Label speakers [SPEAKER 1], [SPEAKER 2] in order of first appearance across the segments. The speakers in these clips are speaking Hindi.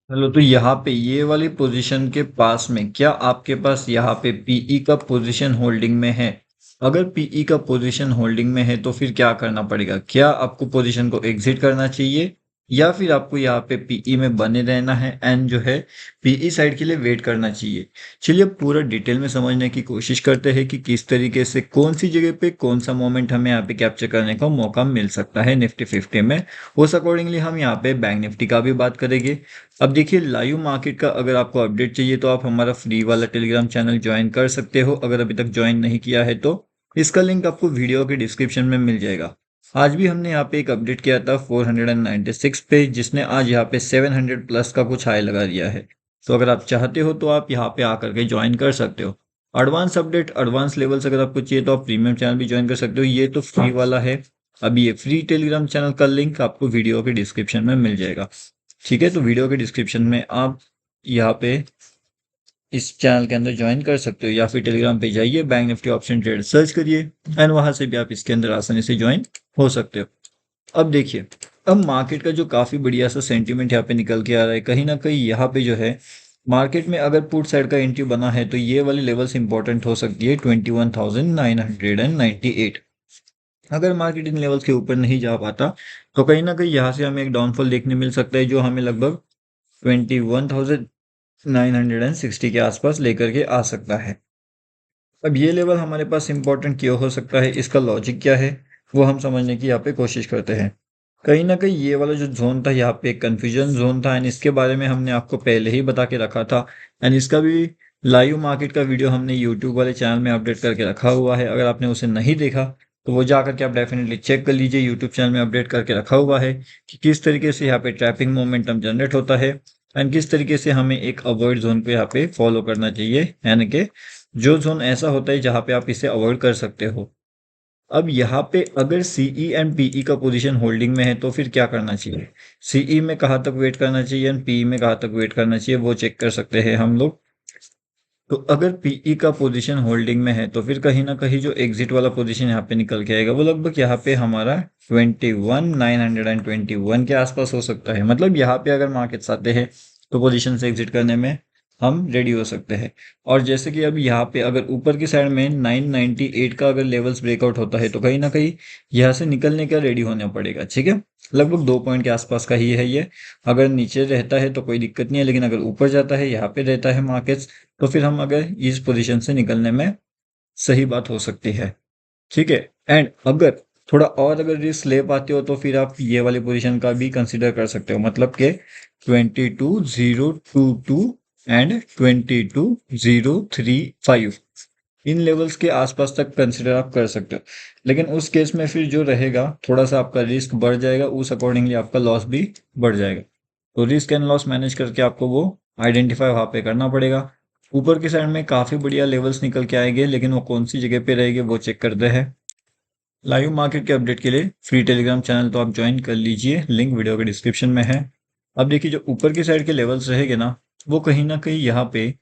[SPEAKER 1] चलो तो यहाँ पे ये वाली पोजीशन के पास में क्या आपके पास यहाँ पे पीई का पोजीशन होल्डिंग में है? अगर पीई का पोजीशन होल्डिंग में है तो फिर क्या करना पड़ेगा? क्या आपको पोजीशन को एग्जिट करना चाहिए या फिर आपको यहाँ पे पीई में बने रहना है एंड जो है पीई साइड के लिए वेट करना चाहिए? चलिए पूरा डिटेल में समझने की कोशिश करते हैं कि किस तरीके से कौन सी जगह पे कौन सा मोमेंट हमें यहाँ पे कैप्चर करने का मौका मिल सकता है निफ्टी 50 में। उस अकॉर्डिंगली हम यहाँ पे बैंक निफ्टी का भी बात करेंगे। अब देखिए लाइव मार्केट का अगर आपको अपडेट चाहिए तो आप हमारा फ्री वाला टेलीग्राम चैनल ज्वाइन कर सकते हो अगर अभी तक ज्वाइन नहीं किया है तो। इसका लिंक आपको वीडियो के डिस्क्रिप्शन में मिल जाएगा। आज भी हमने यहाँ पे एक अपडेट किया था 496 पे, जिसने आज यहाँ पे 700 प्लस का कुछ हाई लगा दिया है। तो अगर आप चाहते हो तो आप यहाँ पे आकर के ज्वाइन कर सकते हो। एडवांस अपडेट एडवांस लेवल्स अगर आपको चाहिए तो आप प्रीमियम चैनल भी ज्वाइन कर सकते हो। ये तो फ्री वाला है। अभी ये फ्री टेलीग्राम चैनल का लिंक आपको वीडियो के डिस्क्रिप्शन में मिल जाएगा। ठीक है, तो वीडियो के डिस्क्रिप्शन में आप यहाँ पे इस चैनल के अंदर ज्वाइन कर सकते हो या फिर टेलीग्राम पे जाइए, bank Nifty option trade search करिए एंड वहां से भी आप इसके अंदर आसानी से ज्वाइन हो सकते हो। अब देखिए, अब मार्केट का जो काफी बढ़िया सा सेंटीमेंट यहाँ पे निकल के आ रहा है, कहीं ना कहीं यहाँ पे जो है मार्केट में अगर पुट साइड का एंट्री बना है तो ये वाली लेवल्स इंपॉर्टेंट हो सकती है 21,998। अगर मार्केट इन लेवल्स के ऊपर नहीं जा पाता तो कहीं ना कहीं यहाँ से हमें एक डाउनफॉल देखने मिल सकता है जो हमें लगभग 21,960 के आसपास लेकर के आ सकता है। अब ये लेवल हमारे पास इंपॉर्टेंट क्यों हो सकता है, इसका लॉजिक क्या है, वो हम समझने की यहाँ पे कोशिश करते हैं। कहीं ना कहीं ये वाला जो जोन था यहाँ पे एक कंफ्यूजन जोन था एंड इसके बारे में हमने आपको पहले ही बता के रखा था एंड इसका भी लाइव मार्केट का वीडियो हमने यूट्यूब वाले चैनल में अपडेट करके रखा हुआ है। अगर आपने उसे नहीं देखा तो वो जा करके आप डेफिनेटली चेक कर लीजिए, यूट्यूब चैनल में अपडेट करके रखा हुआ है कि किस तरीके से यहाँ पे ट्रैपिंग मोमेंटम जनरेट होता है एंड किस तरीके से हमें एक अवॉइड जोन पे यहाँ पे फॉलो करना चाहिए, यानी कि जो जोन ऐसा होता है जहाँ पे आप इसे अवॉइड कर सकते हो। अब यहाँ पे अगर सीई एंड पीई का पोजीशन होल्डिंग में है तो फिर क्या करना चाहिए, सीई में कहाँ तक वेट करना चाहिए एंड पीई में कहाँ तक वेट करना चाहिए, वो चेक कर सकते हैं हम लोग। तो अगर पीई का पोजीशन होल्डिंग में है तो फिर कहीं ना कहीं जो एग्जिट वाला पोजीशन यहाँ पे निकल के आएगा वो लगभग यहाँ पे हमारा 21,921 के आसपास हो सकता है। मतलब यहाँ पे अगर मार्केट्स आते हैं तो पोजीशन से एग्जिट करने में हम रेडी हो सकते हैं। और जैसे कि अब यहाँ पे अगर ऊपर की साइड में 998 का अगर लेवल्स ब्रेकआउट होता है तो कहीं ना कहीं यहाँ से निकलने का रेडी होना पड़ेगा। ठीक है, लगभग 2 पॉइंट के आसपास का ही है ये। अगर नीचे रहता है तो कोई दिक्कत नहीं है, लेकिन अगर ऊपर जाता है यहाँ पे रहता है मार्केट्स तो फिर हम अगर इस पोजीशन से निकलने में सही बात हो सकती है। ठीक है, एंड अगर थोड़ा और अगर रिस्क ले पाते हो तो फिर आप ये वाली पोजीशन का भी कंसिडर कर सकते हो, मतलब कि 22,022 एंड 22,035 इन लेवल्स के आसपास तक कंसिडर आप कर सकते हो। लेकिन उस केस में फिर जो रहेगा थोड़ा सा आपका रिस्क बढ़ जाएगा, उस अकॉर्डिंगली आपका लॉस भी बढ़ जाएगा। तो रिस्क एंड लॉस मैनेज करके आपको वो आइडेंटिफाई वहाँ पे करना पड़ेगा। ऊपर की साइड में काफ़ी बढ़िया लेवल्स निकल के आएंगे, लेकिन वो कौन सी जगह पे रहेंगे वो चेक करते हैं। लाइव मार्केट के अपडेट के लिए फ्री टेलीग्राम चैनल तो आप ज्वाइन कर लीजिए, लिंक वीडियो के डिस्क्रिप्शन में है। अब देखिए जो ऊपर की साइड के लेवल्स रहेंगे ना, वो कहीं ना कहीं यहाँ पे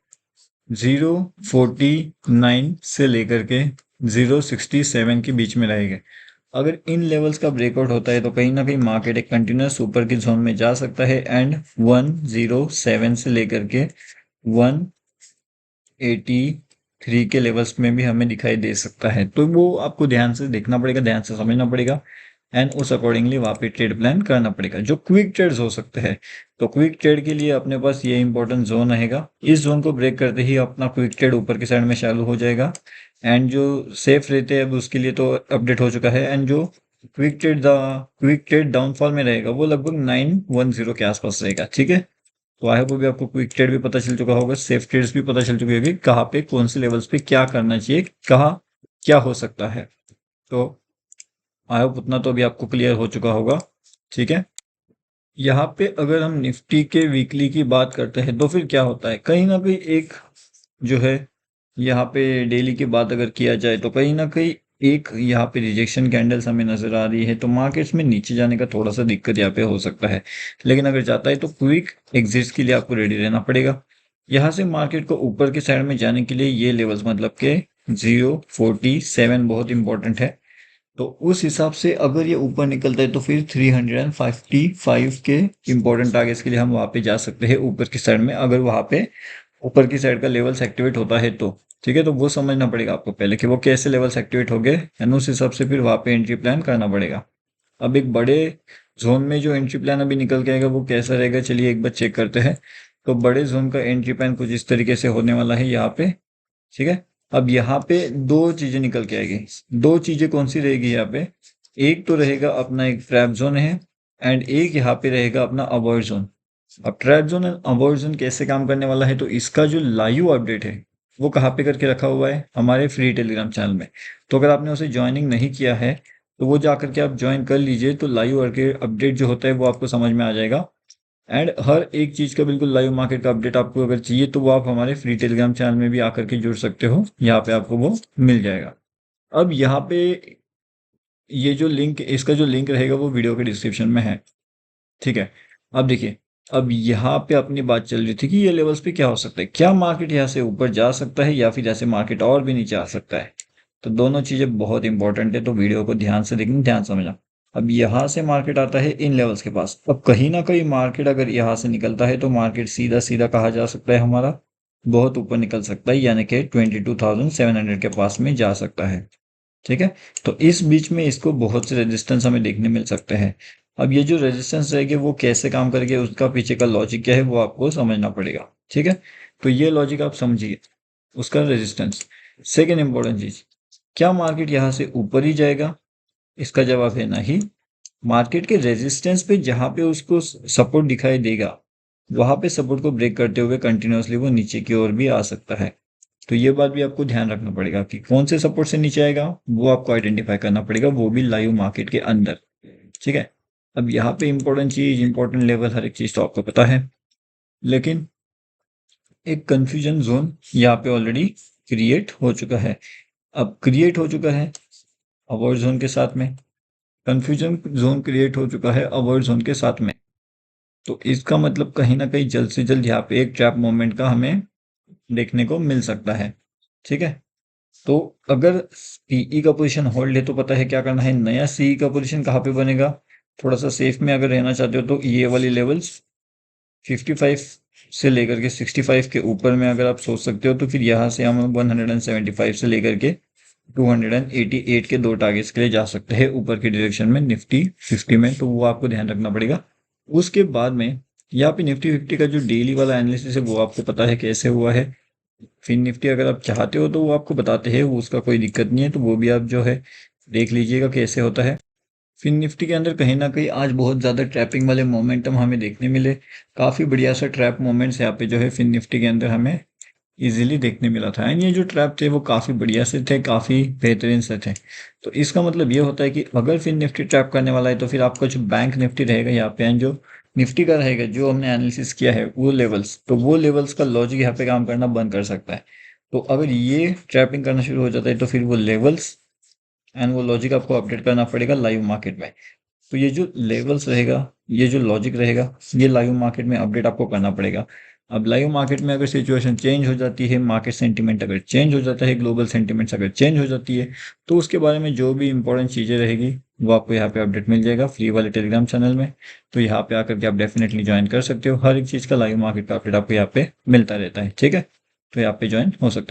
[SPEAKER 1] 049 से लेकर के 067 के बीच में रहेंगे। अगर इन लेवल्स का ब्रेकआउट होता है तो कहीं ना कहीं मार्केट एक कंटिन्यूस ऊपर की जोन में जा सकता है एंड 107 से लेकर के 183 के लेवल्स में भी हमें दिखाई दे सकता है। तो वो आपको ध्यान से देखना पड़ेगा, ध्यान से समझना पड़ेगा एंड उस अकॉर्डिंगली वहाँ पे ट्रेड प्लान करना पड़ेगा। जो क्विक ट्रेड्स हो सकते हैं, तो क्विक ट्रेड के लिए अपने पास ये इंपॉर्टेंट जोन रहेगा। इस जोन को ब्रेक करते ही अपना क्विक ट्रेड ऊपर की साइड में चालू हो जाएगा एंड जो सेफ रहते हैं अब उसके लिए तो अपडेट हो चुका है एंड जो क्विक ट्रेड डाउनफॉल में रहेगा वो लगभग 910 के आसपास रहेगा। ठीक है, तो आई होप अभी आपको क्विक ट्रेड भी पता चल चुका होगा, सेफ ट्रेड्स भी पता चल चुकी होगी, कहाँ पे कौन से लेवल्स पे क्या करना चाहिए, कहाँ क्या हो सकता है। तो आई होप उतना तो अभी आपको क्लियर हो चुका होगा। ठीक है, यहाँ पे अगर हम निफ्टी के वीकली की बात करते हैं तो फिर क्या होता है, कहीं ना कहीं एक जो है यहाँ पे डेली की बात अगर किया जाए तो कहीं ना कहीं एक यहाँ पे रिजेक्शन कैंडल्स हमें नजर आ रही है, तो मार्केट्स में नीचे जाने का थोड़ा सा दिक्कत यहाँ पे हो सकता है। लेकिन अगर जाता है तो क्विक एग्जिट्स के लिए आपको रेडी रहना पड़ेगा। यहाँ से मार्केट को ऊपर की साइड में जाने के लिए ये लेवल्स मतलब के 047 बहुत इंपॉर्टेंट है। तो उस हिसाब से अगर ये ऊपर निकलता है तो फिर 355 के इंपॉर्टेंट टारगेट्स के लिए हम वहाँ पे जा सकते हैं ऊपर की साइड में, अगर वहाँ पे ऊपर की साइड का लेवल्स एक्टिवेट होता है तो। ठीक है, तो वो समझना पड़ेगा आपको पहले कि वो कैसे लेवल्स एक्टिवेट हो गए, एंड उस हिसाब से फिर वहाँ पे एंट्री प्लान करना पड़ेगा। अब एक बड़े जोन में जो एंट्री प्लान अभी निकल के आएगा वो कैसा रहेगा, चलिए एक बार चेक करते हैं। तो बड़े जोन का एंट्री प्लान कुछ इस तरीके से होने वाला है यहाँ पे। ठीक है, अब यहाँ पे दो चीजें निकल के आएगी। दो चीजें कौन सी रहेगी यहाँ पे, एक तो रहेगा अपना एक ट्रैप जोन है, एंड एक यहाँ पे रहेगा अपना अवॉइड जोन। अब trap zone and avoid zone कैसे काम करने वाला है, तो इसका जो लाइव अपडेट है वो कहाँ पे करके रखा हुआ है, हमारे फ्री टेलीग्राम चैनल में। तो अगर आपने उसे ज्वाइनिंग नहीं किया है तो वो जा करके आप ज्वाइन कर लीजिए, तो लाइव अपडेट जो होता है वो आपको समझ में आ जाएगा। एंड हर एक चीज का बिल्कुल लाइव मार्केट का अपडेट आपको अगर चाहिए तो वो आप हमारे फ्री टेलीग्राम चैनल में भी आकर के जुड़ सकते हो, यहाँ पे आपको वो मिल जाएगा। अब यहाँ पे ये जो लिंक, इसका जो लिंक रहेगा वो वीडियो के डिस्क्रिप्शन में है। ठीक है, अब देखिए, अब यहाँ पे अपनी बात चल रही थी कि ये लेवल्स पे क्या हो सकता है, क्या मार्केट यहाँ से ऊपर जा सकता है या फिर ऐसे मार्केट और भी नीचे आ सकता है। तो दोनों चीजें बहुत इंपॉर्टेंट है, तो वीडियो को ध्यान से देखना, ध्यान समझना। अब यहाँ से मार्केट आता है इन लेवल्स के पास, अब कहीं ना कहीं मार्केट अगर यहाँ से निकलता है तो मार्केट सीधा सीधा कहा जा सकता है हमारा बहुत ऊपर निकल सकता है, यानी कि 22,700 के पास में जा सकता है। ठीक है, तो इस बीच में इसको बहुत से रेजिस्टेंस हमें देखने मिल सकते हैं। अब ये जो रेजिस्टेंस रहेंगे वो कैसे काम करेंगे, उसका पीछे का लॉजिक क्या है वो आपको समझना पड़ेगा। ठीक है, तो ये लॉजिक आप समझिए, उसका रेजिस्टेंस। सेकेंड इंपॉर्टेंट चीज, क्या मार्केट यहाँ से ऊपर ही जाएगा, इसका जवाब है नहीं। मार्केट के रेजिस्टेंस पे जहां पे उसको सपोर्ट दिखाई देगा वहां पे सपोर्ट को ब्रेक करते हुए कंटिन्यूअसली वो नीचे की ओर भी आ सकता है। तो ये बात भी आपको ध्यान रखना पड़ेगा कि कौन से सपोर्ट से नीचे आएगा वो आपको आइडेंटिफाई करना पड़ेगा, वो भी लाइव मार्केट के अंदर। ठीक है, अब यहाँ पे इंपॉर्टेंट चीज, इंपॉर्टेंट लेवल, हर एक चीज तो आपको पता है, लेकिन एक कंफ्यूजन जोन यहाँ पे ऑलरेडी क्रिएट हो चुका है। अब क्रिएट हो चुका है अवॉइड जोन के साथ में, कंफ्यूजन जोन क्रिएट हो चुका है अवॉइड जोन के साथ में। तो इसका मतलब कहीं ना कहीं जल्द से जल्द यहाँ पे एक ट्रैप मूवमेंट का हमें देखने को मिल सकता है। ठीक है, तो अगर पीई का पोजीशन होल्ड है तो पता है क्या करना है, नया सीई का पोजीशन कहाँ पे बनेगा। थोड़ा सा सेफ में अगर रहना चाहते हो तो ये वाली लेवल्स 55 से लेकर के 65 के ऊपर में अगर आप सोच सकते हो, तो फिर यहाँ से हम 175 से लेकर के 288 के दो टारगेट्स के लिए जा सकते हैं ऊपर की डायरेक्शन में निफ्टी 50 में, तो वो आपको ध्यान रखना पड़ेगा। उसके बाद में यहाँ पे निफ्टी 50 का जो डेली वाला एनालिसिस है वो आपको पता है कैसे हुआ है। फिर निफ्टी अगर आप चाहते हो तो वो आपको बताते हैं, वो उसका कोई दिक्कत नहीं है, तो वो भी आप जो है देख लीजिएगा कैसे होता है। फिर निफ्टी के अंदर कहीं ना कहीं आज बहुत ज़्यादा ट्रैपिंग वाले मोमेंटम हमें देखने मिले, काफ़ी बढ़िया सा ट्रैप मोमेंट्स यहाँ पे जो है फिर निफ्टी के अंदर हमें इजीली देखने मिला था, एंड ये जो ट्रैप थे वो काफ़ी बढ़िया से थे, काफ़ी बेहतरीन से थे। तो इसका मतलब ये होता है कि अगर फिर निफ्टी ट्रैप करने वाला है तो फिर आपका जो बैंक निफ्टी रहेगा यहाँ पे, एंड जो निफ्टी का रहेगा जो हमने एनालिसिस किया है वो लेवल्स, तो वो लेवल्स का लॉजिक यहाँ पे काम करना बंद कर सकता है। तो अगर ये ट्रैपिंग करना शुरू हो जाता है तो फिर वो लेवल्स एंड वो लॉजिक आपको अपडेट करना पड़ेगा लाइव मार्केट में। तो ये जो लेवल्स रहेगा, ये जो लॉजिक रहेगा, ये लाइव मार्केट में अपडेट आपको करना पड़ेगा। अब लाइव मार्केट में अगर सिचुएशन चेंज हो जाती है, मार्केट सेंटीमेंट अगर चेंज हो जाता है, ग्लोबल सेंटीमेंट्स अगर चेंज हो जाती है, तो उसके बारे में जो भी इंपॉर्टेंट चीज़ें रहेगी वो आपको यहाँ पे अपडेट मिल जाएगा फ्री वाले टेलीग्राम चैनल में। तो यहाँ पे आकर के आप डेफिनेटली ज्वाइन कर सकते हो, हर एक चीज़ का लाइव मार्केट का अपडेट आपको यहाँ पे मिलता रहता है। ठीक है, तो यहाँ पे ज्वाइन हो सकता है।